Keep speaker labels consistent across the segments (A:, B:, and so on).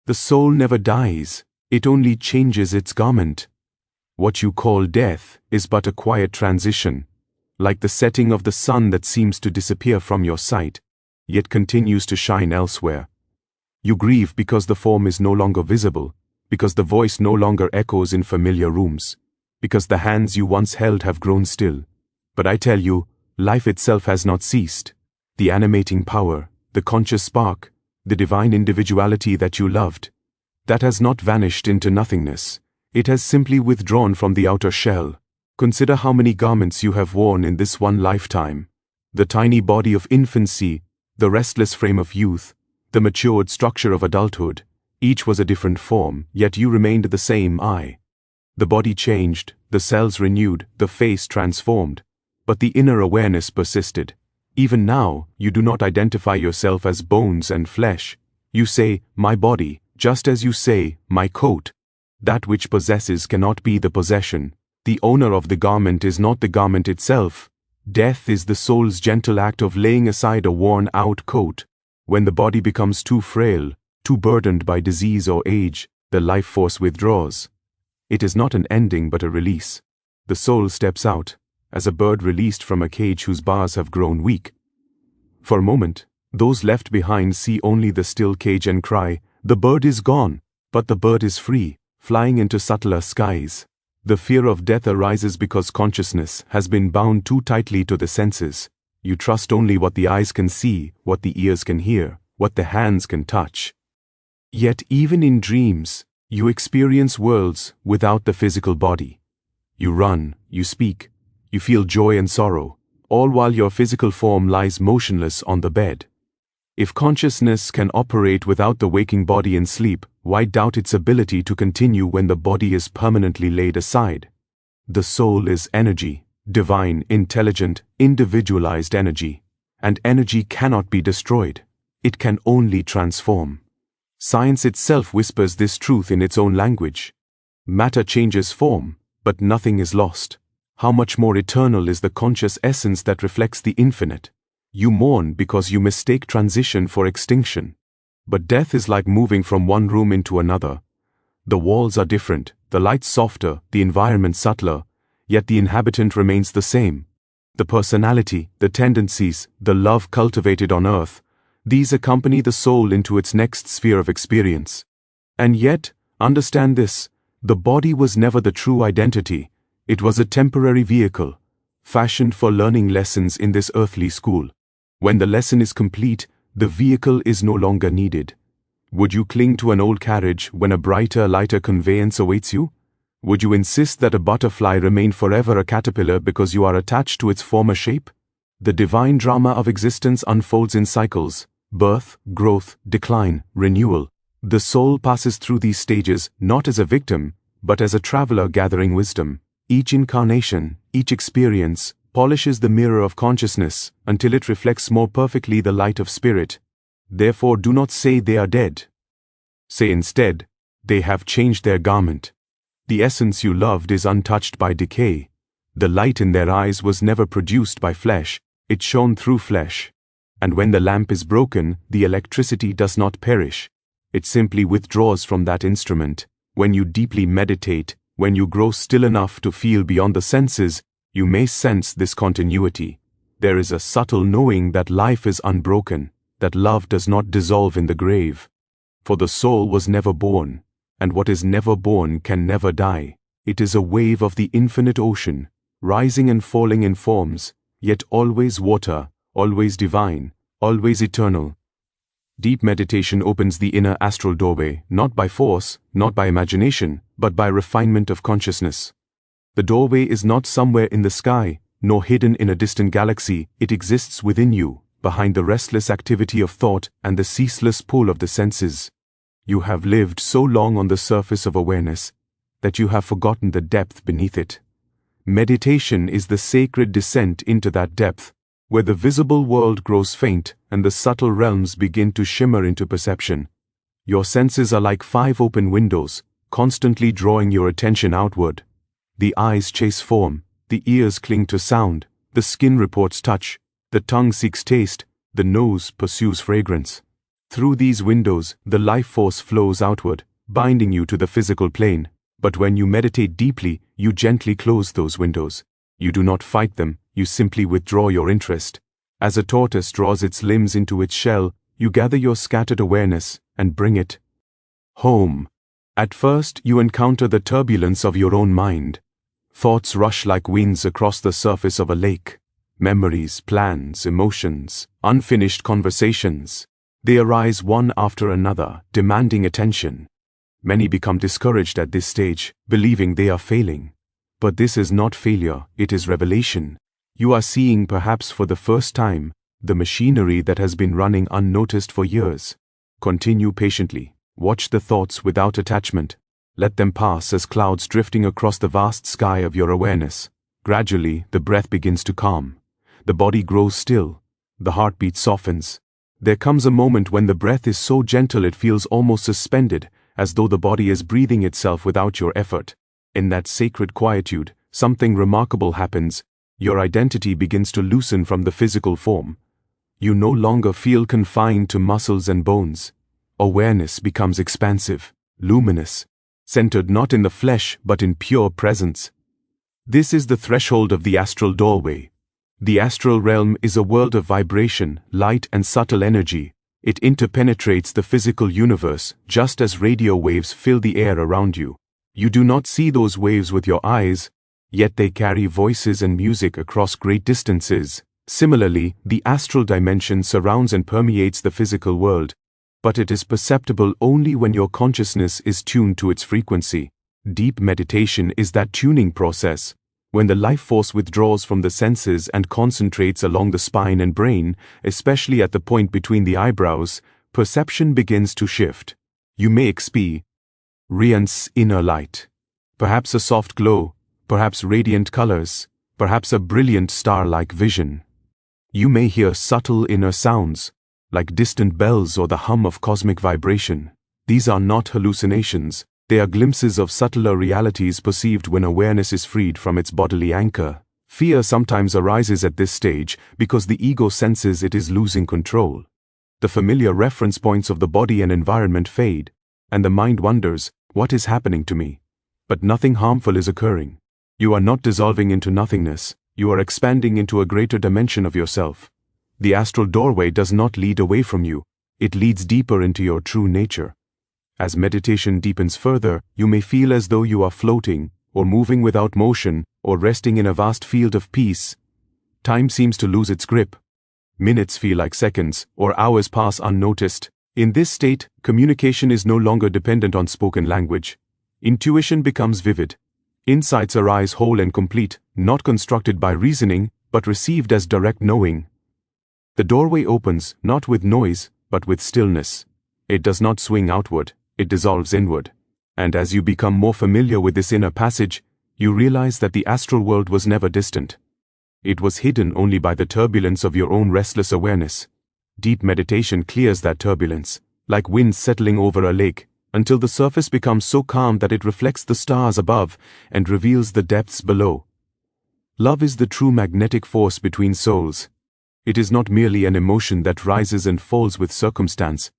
A: The soul never dies, it only changes its garment. What you call death is but a quiet transition, like the setting of the sun that seems to disappear from your sight, yet continues to shine elsewhere. You grieve because the form is no longer visible, because the voice no longer echoes in familiar rooms, because the hands you once held have grown still. But I tell you, life itself has not ceased. The animating power, the conscious spark, the divine individuality that you loved, that has not vanished into nothingness. It has simply withdrawn from the outer shell. Consider how many garments you have worn in this one lifetime. The tiny body of infancy, the restless frame of youth, the matured structure of adulthood. Each was a different form, yet you remained the same I. The body changed, the cells renewed, the face transformed, but the inner awareness persisted. Even now, you do not identify yourself as bones and flesh. You say, my body, just as you say, my coat. That which possesses cannot be the possession. The owner of the garment is not the garment itself. Death is the soul's gentle act of laying aside a worn-out coat. When the body becomes too frail, too burdened by disease or age, the life force withdraws. It is not an ending but a release. The soul steps out, as a bird released from a cage whose bars have grown weak. For a moment, those left behind see only the still cage and cry, the bird is gone, but the bird is free, flying into subtler skies. The fear of death arises because consciousness has been bound too tightly to the senses. You trust only what the eyes can see, what the ears can hear, what the hands can touch. Yet even in dreams, you experience worlds without the physical body. You run, you speak, you feel joy and sorrow, all while your physical form lies motionless on the bed. If consciousness can operate without the waking body in sleep, why doubt its ability to continue when the body is permanently laid aside? The soul is energy, divine, intelligent, individualized energy, and energy cannot be destroyed. It can only transform. Science itself whispers this truth in its own language. Matter changes form, but nothing is lost. How much more eternal is the conscious essence that reflects the infinite? You mourn because you mistake transition for extinction. But death is like moving from one room into another. The walls are different, the light softer, the environment subtler, yet the inhabitant remains the same. The personality, the tendencies, the love cultivated on earth, these accompany the soul into its next sphere of experience. And yet, understand this, the body was never the true identity. It was a temporary vehicle, fashioned for learning lessons in this earthly school. When the lesson is complete, the vehicle is no longer needed. Would you cling to an old carriage when a brighter, lighter conveyance awaits you? Would you insist that a butterfly remain forever a caterpillar because you are attached to its former shape? The divine drama of existence unfolds in cycles: birth, growth, decline, renewal. The soul passes through these stages not as a victim, but as a traveler gathering wisdom. Each incarnation, each experience, polishes the mirror of consciousness until it reflects more perfectly the light of spirit. Therefore do not say they are dead. Say instead, they have changed their garment. The essence you loved is untouched by decay. The light in their eyes was never produced by flesh, it shone through flesh. And when the lamp is broken, the electricity does not perish. It simply withdraws from that instrument. When you deeply meditate, when you grow still enough to feel beyond the senses, you may sense this continuity. There is a subtle knowing that life is unbroken, that love does not dissolve in the grave. For the soul was never born, and what is never born can never die. It is a wave of the infinite ocean, rising and falling in forms, yet always water, always divine, always eternal. Deep meditation opens the inner astral doorway, not by force, not by imagination, but by refinement of consciousness. The doorway is not somewhere in the sky, nor hidden in a distant galaxy. It exists within you, behind the restless activity of thought and the ceaseless pull of the senses. You have lived so long on the surface of awareness that you have forgotten the depth beneath it. Meditation is the sacred descent into that depth, where the visible world grows faint and the subtle realms begin to shimmer into perception. Your senses are like 5 open windows, constantly drawing your attention outward. The eyes chase form, the ears cling to sound, the skin reports touch, the tongue seeks taste, the nose pursues fragrance. Through these windows, the life force flows outward, binding you to the physical plane. But when you meditate deeply, you gently close those windows. You do not fight them, you simply withdraw your interest. As a tortoise draws its limbs into its shell, you gather your scattered awareness and bring it home. At first, you encounter the turbulence of your own mind. Thoughts rush like winds across the surface of a lake. Memories, plans, emotions, unfinished conversations. They arise one after another, demanding attention. Many become discouraged at this stage, believing they are failing. But this is not failure, it is revelation. You are seeing, perhaps for the first time, the machinery that has been running unnoticed for years. Continue patiently. Watch the thoughts without attachment. Let them pass as clouds drifting across the vast sky of your awareness. Gradually, the breath begins to calm. The body grows still. The heartbeat softens. There comes a moment when the breath is so gentle it feels almost suspended, as though the body is breathing itself without your effort. In that sacred quietude, something remarkable happens. Your identity begins to loosen from the physical form. You no longer feel confined to muscles and bones. Awareness becomes expansive, luminous, centered not in the flesh but in pure presence. This is the threshold of the astral doorway. The astral realm is a world of vibration, light and subtle energy. It interpenetrates the physical universe, just as radio waves fill the air around you. You do not see those waves with your eyes, yet they carry voices and music across great distances. Similarly, the astral dimension surrounds and permeates the physical world, but it is perceptible only when your consciousness is tuned to its frequency. Deep meditation is that tuning process. When the life force withdraws from the senses and concentrates along the spine and brain, especially at the point between the eyebrows, perception begins to shift. You may experience inner light. Perhaps a soft glow, perhaps radiant colors, perhaps a brilliant star-like vision. You may hear subtle inner sounds, like distant bells or the hum of cosmic vibration. These are not hallucinations. They are glimpses of subtler realities perceived when awareness is freed from its bodily anchor. Fear sometimes arises at this stage because the ego senses it is losing control. The familiar reference points of the body and environment fade, and the mind wonders, what is happening to me? But nothing harmful is occurring. You are not dissolving into nothingness. You are expanding into a greater dimension of yourself. The astral doorway does not lead away from you. It leads deeper into your true nature. As meditation deepens further, you may feel as though you are floating, or moving without motion, or resting in a vast field of peace. Time seems to lose its grip. Minutes feel like seconds, or hours pass unnoticed. In this state, communication is no longer dependent on spoken language. Intuition becomes vivid. Insights arise whole and complete, not constructed by reasoning, but received as direct knowing. The doorway opens, not with noise, but with stillness. It does not swing outward. It dissolves inward. And as you become more familiar with this inner passage, you realize that the astral world was never distant. It was hidden only by the turbulence of your own restless awareness. Deep meditation clears that turbulence, like wind settling over a lake, until the surface becomes so calm that it reflects the stars above and reveals the depths below. Love is the true magnetic force between souls. It is not merely an emotion that rises and falls with circumstance.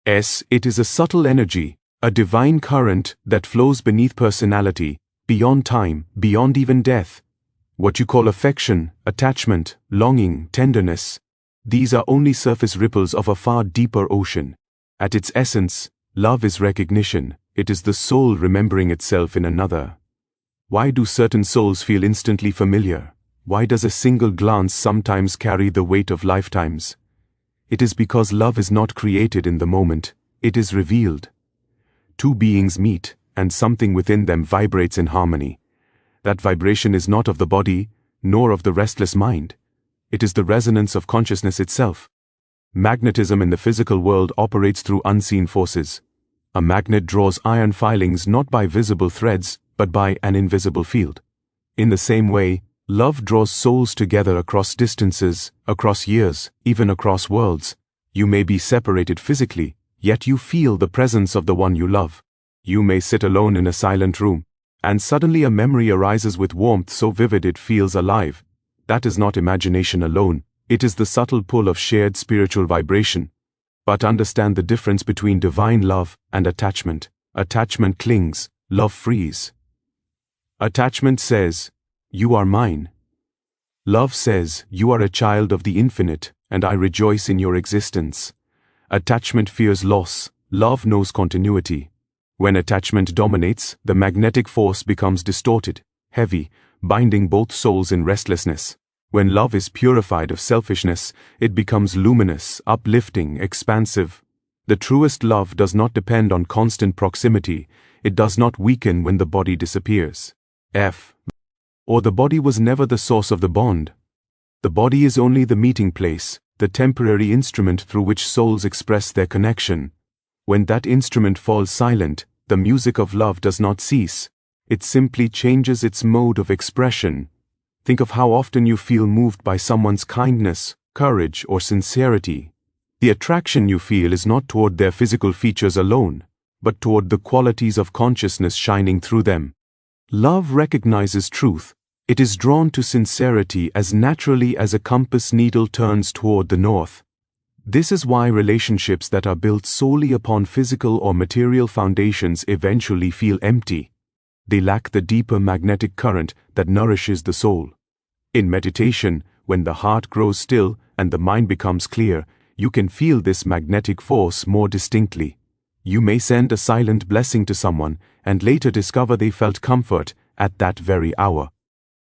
A: It is a subtle energy, a divine current that flows beneath personality, beyond time, beyond even death. What you call affection, attachment, longing, tenderness, these are only surface ripples of a far deeper ocean. At its essence, love is recognition. It is the soul remembering itself in another. Why do certain souls feel instantly familiar? Why does a single glance sometimes carry the weight of lifetimes? It is because love is not created in the moment, it is revealed. Two beings meet, and something within them vibrates in harmony. That vibration is not of the body, nor of the restless mind. It is the resonance of consciousness itself. Magnetism in the physical world operates through unseen forces. A magnet draws iron filings not by visible threads, but by an invisible field. In the same way, love draws souls together across distances, across years, even across worlds. You may be separated physically, yet you feel the presence of the one you love. You may sit alone in a silent room, and suddenly a memory arises with warmth so vivid it feels alive. That is not imagination alone, it is the subtle pull of shared spiritual vibration. But understand the difference between divine love and attachment. Attachment clings, love frees. Attachment says, "You are mine." Love says, "You are a child of the infinite, and I rejoice in your existence." Attachment fears loss, love knows continuity. When attachment dominates, the magnetic force becomes distorted, heavy, binding both souls in restlessness. When love is purified of selfishness, it becomes luminous, uplifting, expansive. The truest love does not depend on constant proximity. It does not weaken when the body disappears. Or the body was never the source of the bond. The body is only the meeting place, the temporary instrument through which souls express their connection. When that instrument falls silent, the music of love does not cease. It simply changes its mode of expression. Think of how often you feel moved by someone's kindness, courage, or sincerity. The attraction you feel is not toward their physical features alone, but toward the qualities of consciousness shining through them. Love recognizes truth. It is drawn to sincerity as naturally as a compass needle turns toward the north. This is why relationships that are built solely upon physical or material foundations eventually feel empty. They lack the deeper magnetic current that nourishes the soul. In meditation, when the heart grows still and the mind becomes clear, you can feel this magnetic force more distinctly. You may send a silent blessing to someone and later discover they felt comfort at that very hour.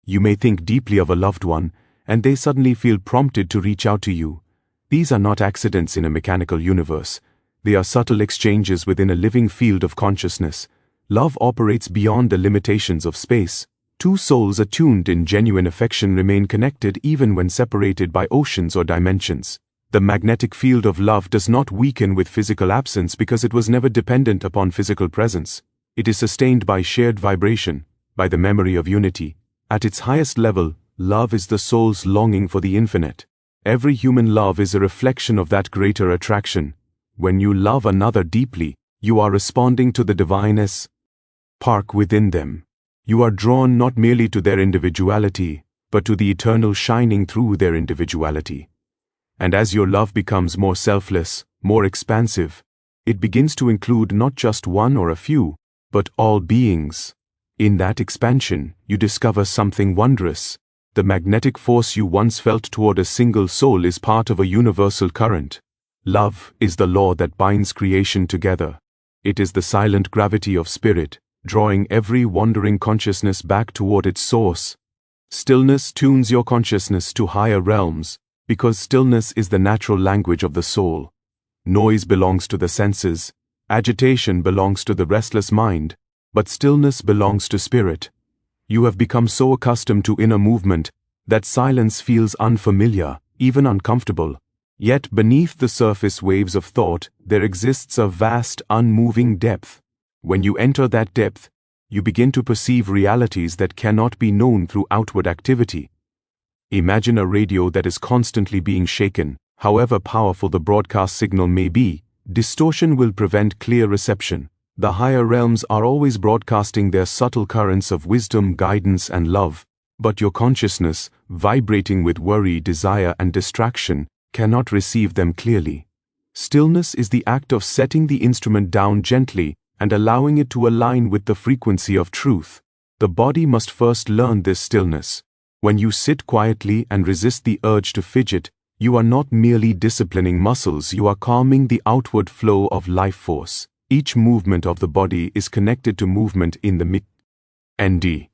A: You may think deeply of a loved one and they suddenly feel prompted to reach out to you. These are not accidents in a mechanical universe. They are subtle exchanges within a living field of consciousness. Love operates beyond the limitations of space. Two souls attuned in genuine affection remain connected even when separated by oceans or dimensions. The magnetic field of love does not weaken with physical absence because it was never dependent upon physical presence. It is sustained by shared vibration, by the memory of unity. At its highest level, love is the soul's longing for the infinite. Every human love is a reflection of that greater attraction. When you love another deeply, you are responding to the divineness spark within them. You are drawn not merely to their individuality, but to the eternal shining through their individuality. And as your love becomes more selfless, more expansive, it begins to include not just one or a few, but all beings. In that expansion, you discover something wondrous. The magnetic force you once felt toward a single soul is part of a universal current. Love is the law that binds creation together. It is the silent gravity of spirit, drawing every wandering consciousness back toward its source. Stillness tunes your consciousness to higher realms, because stillness is the natural language of the soul. Noise belongs to the senses, agitation belongs to the restless mind, but stillness belongs to spirit. You have become so accustomed to inner movement that silence feels unfamiliar, even uncomfortable. Yet beneath the surface waves of thought, there exists a vast, unmoving depth. When you enter that depth, you begin to perceive realities that cannot be known through outward activity. Imagine a radio that is constantly being shaken. However powerful the broadcast signal may be, distortion will prevent clear reception. The higher realms are always broadcasting their subtle currents of wisdom, guidance, and love, but your consciousness, vibrating with worry, desire, and distraction, cannot receive them clearly. Stillness is the act of setting the instrument down gently and allowing it to align with the frequency of truth. The body must first learn this stillness. When you sit quietly and resist the urge to fidget, you are not merely disciplining muscles, you are calming the outward flow of life force. Each movement of the body is connected to movement in the mind.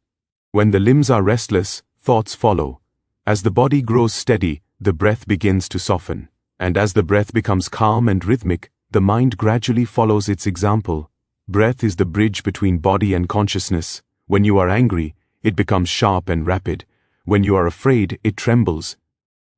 A: When the limbs are restless, thoughts follow. As the body grows steady, the breath begins to soften. And as the breath becomes calm and rhythmic, the mind gradually follows its example. Breath is the bridge between body and consciousness. When you are angry, it becomes sharp and rapid. When you are afraid, it trembles.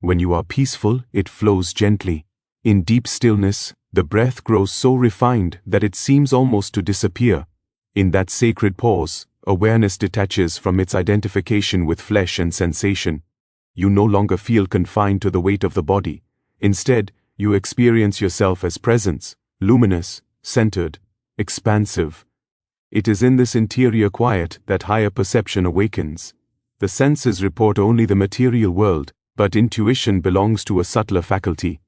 A: When you are peaceful, it flows gently. In deep stillness, the breath grows so refined that it seems almost to disappear. In that sacred pause, awareness detaches from its identification with flesh and sensation. You no longer feel confined to the weight of the body. Instead, you experience yourself as presence, luminous, centered, expansive. It is in this interior quiet that higher perception awakens. The senses report only the material world, but intuition belongs to a subtler faculty.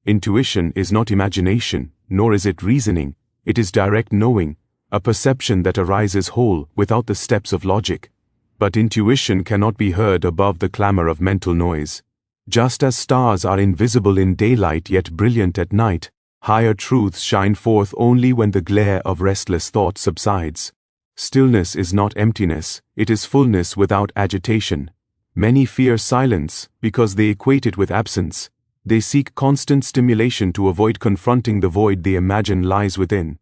A: Intuition is not imagination, nor is it reasoning. It is direct knowing, a perception that arises whole without the steps of logic. But intuition cannot be heard above the clamor of mental noise. Just as stars are invisible in daylight yet brilliant at night, higher truths shine forth only when the glare of restless thought subsides. Stillness is not emptiness, it is fullness without agitation. Many fear silence because they equate it with absence. They seek constant stimulation to avoid confronting the void they imagine lies within.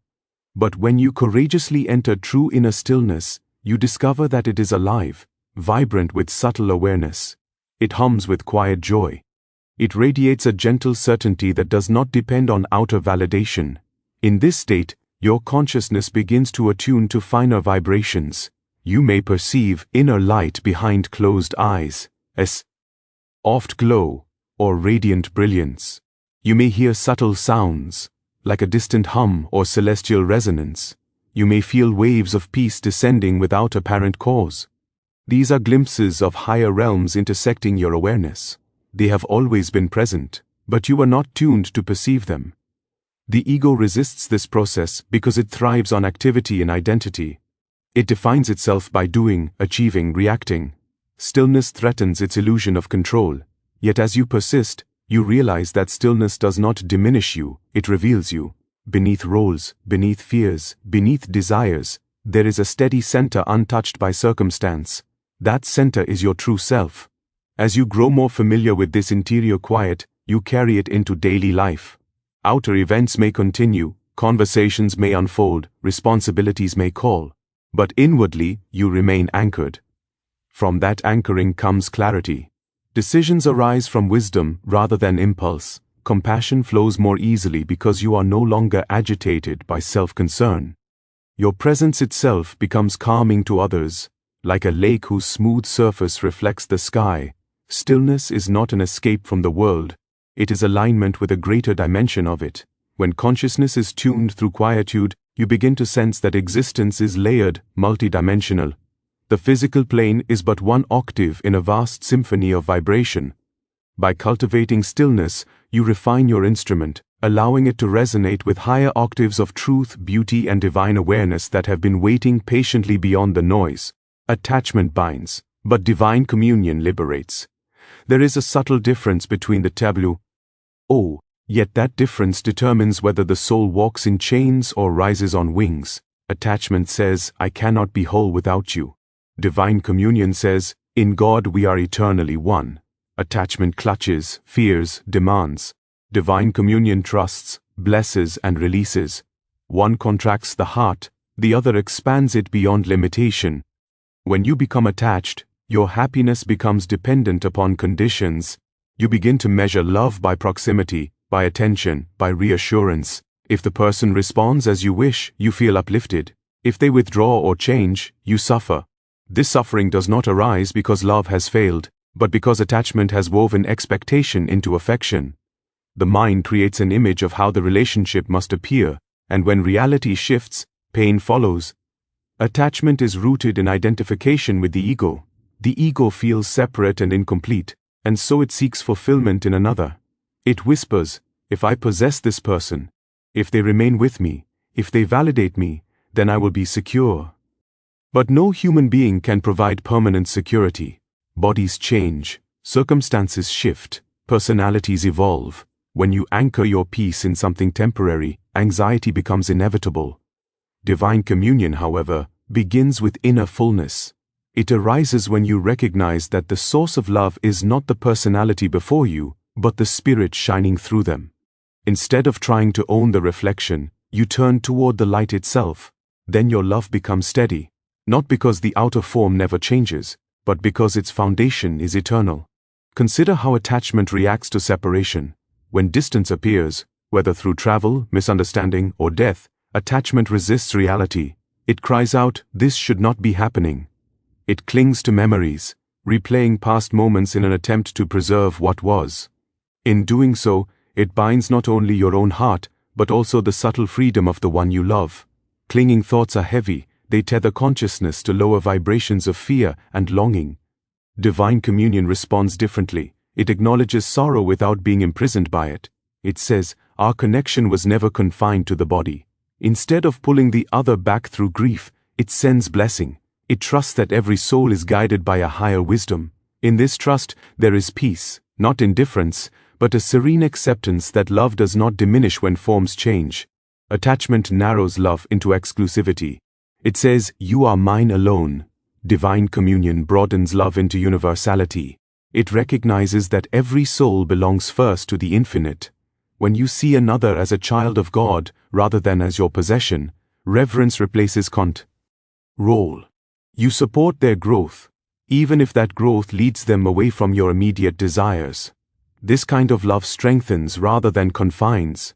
A: But when you courageously enter true inner stillness, you discover that it is alive, vibrant with subtle awareness. It hums with quiet joy. It radiates a gentle certainty that does not depend on outer validation. In this state, your consciousness begins to attune to finer vibrations. You may perceive inner light behind closed eyes, as soft glow or radiant brilliance. You may hear subtle sounds, like a distant hum or celestial resonance. You may feel waves of peace descending without apparent cause. These are glimpses of higher realms intersecting your awareness. They have always been present, but you are not tuned to perceive them. The ego resists this process because it thrives on activity and identity. It defines itself by doing, achieving, reacting. Stillness threatens its illusion of control. Yet as you persist, you realize that stillness does not diminish you, it reveals you. Beneath roles, beneath fears, beneath desires, there is a steady center untouched by circumstance. That center is your true self. As you grow more familiar with this interior quiet, you carry it into daily life. Outer events may continue, conversations may unfold, responsibilities may call, but inwardly you remain anchored. From that anchoring comes clarity. Decisions arise from wisdom rather than impulse. Compassion flows more easily because you are no longer agitated by self-concern. Your presence itself becomes calming to others, like a lake whose smooth surface reflects the sky. Stillness is not an escape from the world. It is alignment with a greater dimension of it. When consciousness is tuned through quietude, you begin to sense that existence is layered, multidimensional. The physical plane is but one octave in a vast symphony of vibration. By cultivating stillness, you refine your instrument, allowing it to resonate with higher octaves of truth, beauty, and divine awareness that have been waiting patiently beyond the noise. Attachment binds, but divine communion liberates. There is a subtle difference between the tableau. Yet that difference determines whether the soul walks in chains or rises on wings. Attachment says, I cannot be whole without you. Divine communion says, in God we are eternally one. Attachment clutches, fears, demands. Divine communion trusts, blesses, and releases. One contracts the heart, the other expands it beyond limitation. When you become attached, your happiness becomes dependent upon conditions. You begin to measure love by proximity, by attention, by reassurance. If the person responds as you wish, you feel uplifted. If they withdraw or change, you suffer. This suffering does not arise because love has failed, but because attachment has woven expectation into affection. The mind creates an image of how the relationship must appear, and when reality shifts, pain follows. Attachment is rooted in identification with the ego. The ego feels separate and incomplete, and so it seeks fulfillment in another. It whispers, if I possess this person, if they remain with me, if they validate me, then I will be secure. But no human being can provide permanent security. Bodies change, circumstances shift, personalities evolve. When you anchor your peace in something temporary, anxiety becomes inevitable. Divine communion, however, begins with inner fullness. It arises when you recognize that the source of love is not the personality before you, but the spirit shining through them. Instead of trying to own the reflection, you turn toward the light itself. Then your love becomes steady, not because the outer form never changes, but because its foundation is eternal. Consider how attachment reacts to separation. When distance appears, whether through travel, misunderstanding, or death, attachment resists reality. It cries out, this should not be happening. It clings to memories, replaying past moments in an attempt to preserve what was. In doing so, it binds not only your own heart, but also the subtle freedom of the one you love. Clinging thoughts are heavy. They tether consciousness to lower vibrations of fear and longing. Divine communion responds differently. It acknowledges sorrow without being imprisoned by it. It says, our connection was never confined to the body. Instead of pulling the other back through grief, it sends blessing. It trusts that every soul is guided by a higher wisdom. In this trust, there is peace, not indifference, but a serene acceptance that love does not diminish when forms change. Attachment narrows love into exclusivity. It says, you are mine alone. Divine communion broadens love into universality. It recognizes that every soul belongs first to the infinite. When you see another as a child of God rather than as your possession, reverence replaces control. You support their growth, even if that growth leads them away from your immediate desires. This kind of love strengthens rather than confines.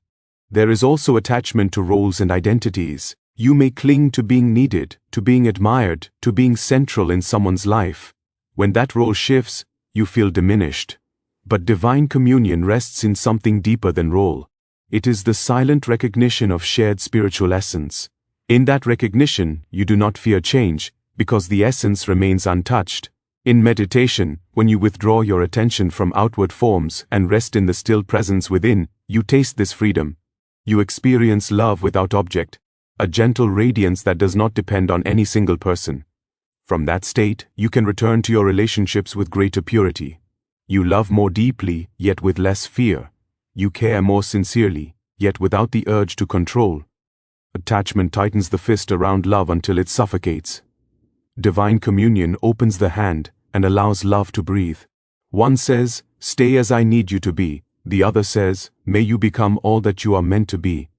A: There is also attachment to roles and identities. You may cling to being needed, to being admired, to being central in someone's life. When that role shifts, you feel diminished. But divine communion rests in something deeper than role. It is the silent recognition of shared spiritual essence. In that recognition, you do not fear change, because the essence remains untouched. In meditation, when you withdraw your attention from outward forms and rest in the still presence within, you taste this freedom. You experience love without object, a gentle radiance that does not depend on any single person. From that state, you can return to your relationships with greater purity. You love more deeply, yet with less fear. You care more sincerely, yet without the urge to control. Attachment tightens the fist around love until it suffocates. Divine communion opens the hand and allows love to breathe. One says, stay as I need you to be. The other says, may you become all that you are meant to be.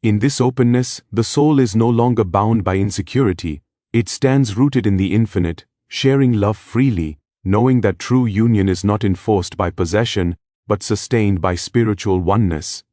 A: In this openness, the soul is no longer bound by insecurity. It stands rooted in the infinite, sharing love freely, knowing that true union is not enforced by possession, but sustained by spiritual oneness.